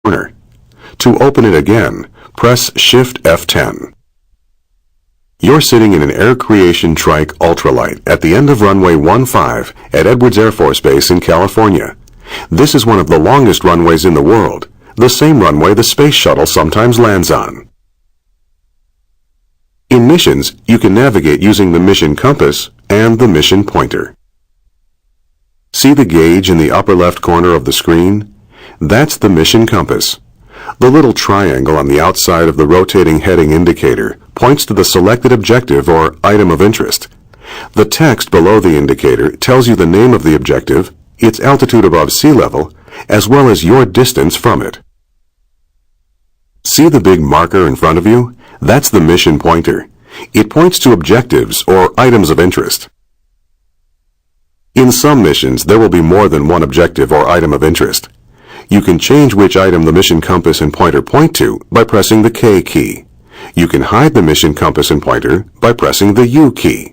corner. To open it again, press Shift F10. You're sitting in an Air Creation Trike Ultralight at the end of runway 15 at Edwards Air Force Base in California. This is one of the longest runways in the world, the same runway the Space Shuttle sometimes lands on. In missions, you can navigate using the mission compass and the mission pointer. See the gauge in the upper left corner of the screen? That's the mission compass. The little triangle on the outside of the rotating heading indicator points to the selected objective or item of interest. The text below the indicator tells you the name of the objective, its altitude above sea level, as well as your distance from it. See the big marker in front of you? That's the mission pointer. It points to objectives or items of interest. In some missions, there will be more than one objective or item of interest. You can change which item the mission compass and pointer point to by pressing the K key. You can hide the mission compass and pointer by pressing the U key.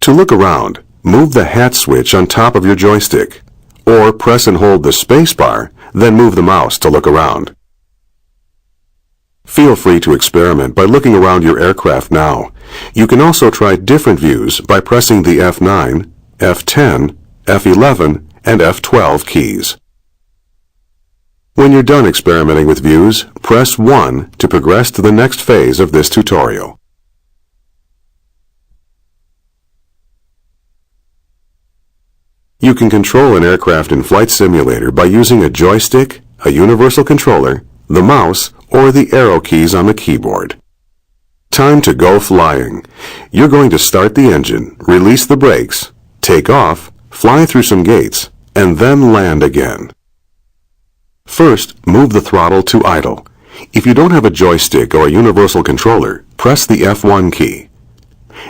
To look around, move the hat switch on top of your joystick, or press and hold the space bar, then move the mouse to look around. Feel free to experiment by looking around your aircraft now. You can also try different views by pressing the F9, F10, F11, and F12 keys. When you're done experimenting with views, press 1 to progress to the next phase of this tutorial. You can control an aircraft in Flight Simulator by using a joystick, a universal controller, the mouse, or the arrow keys on the keyboard. Time to go flying. You're going to start the engine, release the brakes, take off, fly through some gates, and then land again. First, move the throttle to idle. If you don't have a joystick or a universal controller, press the F1 key.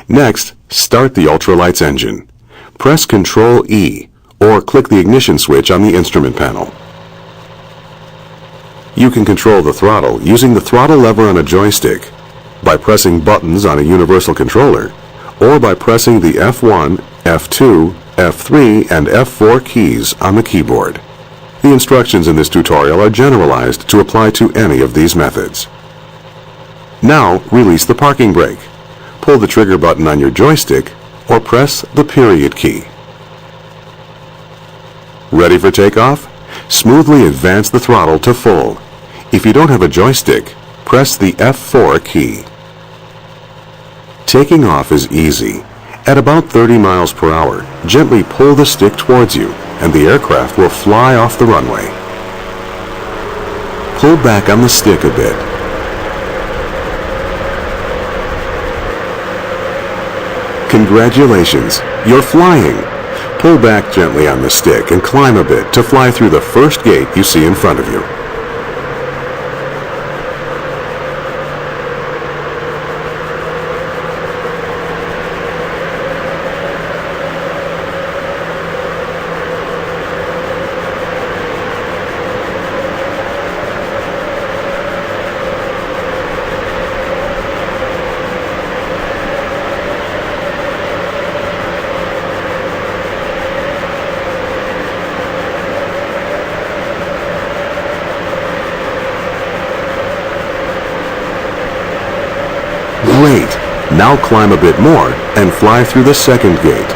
Next, start the ultralight's engine. Press Ctrl E, or click the ignition switch on the instrument panel. You can control the throttle using the throttle lever on a joystick, by pressing buttons on a universal controller, or by pressing the F1, F2, F3, and F4 keys on the keyboard. The instructions in this tutorial are generalized to apply to any of these methods. Now, release the parking brake. Pull the trigger button on your joystick, or press the period key. Ready for takeoff? Smoothly advance the throttle to full. If you don't have a joystick, press the F4 key. Taking off is easy. At about 30 miles per hour, gently pull the stick towards you, and the aircraft will fly off the runway. Pull back on the stick a bit. Congratulations, you're flying! Pull back gently on the stick and climb a bit to fly through the first gate you see in front of you. Great! Now climb a bit more and fly through the second gate.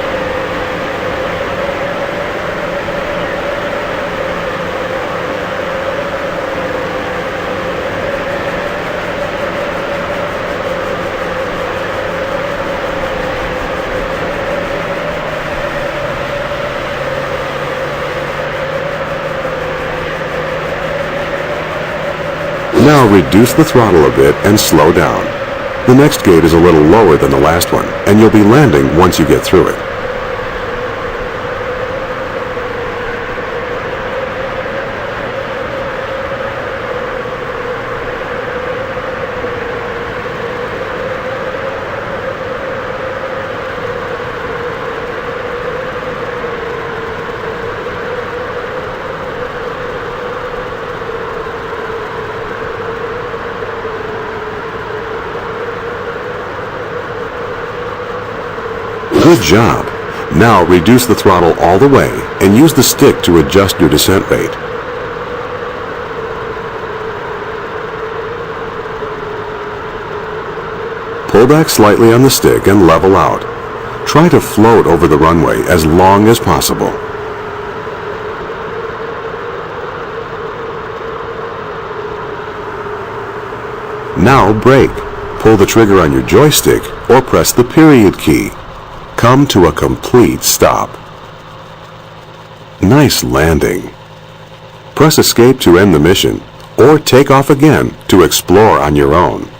Now reduce the throttle a bit and slow down. The next gate is a little lower than the last one, and you'll be landing once you get through it. Good job! Now reduce the throttle all the way and use the stick to adjust your descent rate. Pull back slightly on the stick and level out. Try to float over the runway as long as possible. Now brake. Pull the trigger on your joystick or press the period key. Come to a complete stop. Nice landing. Press escape to end the mission, or take off again to explore on your own.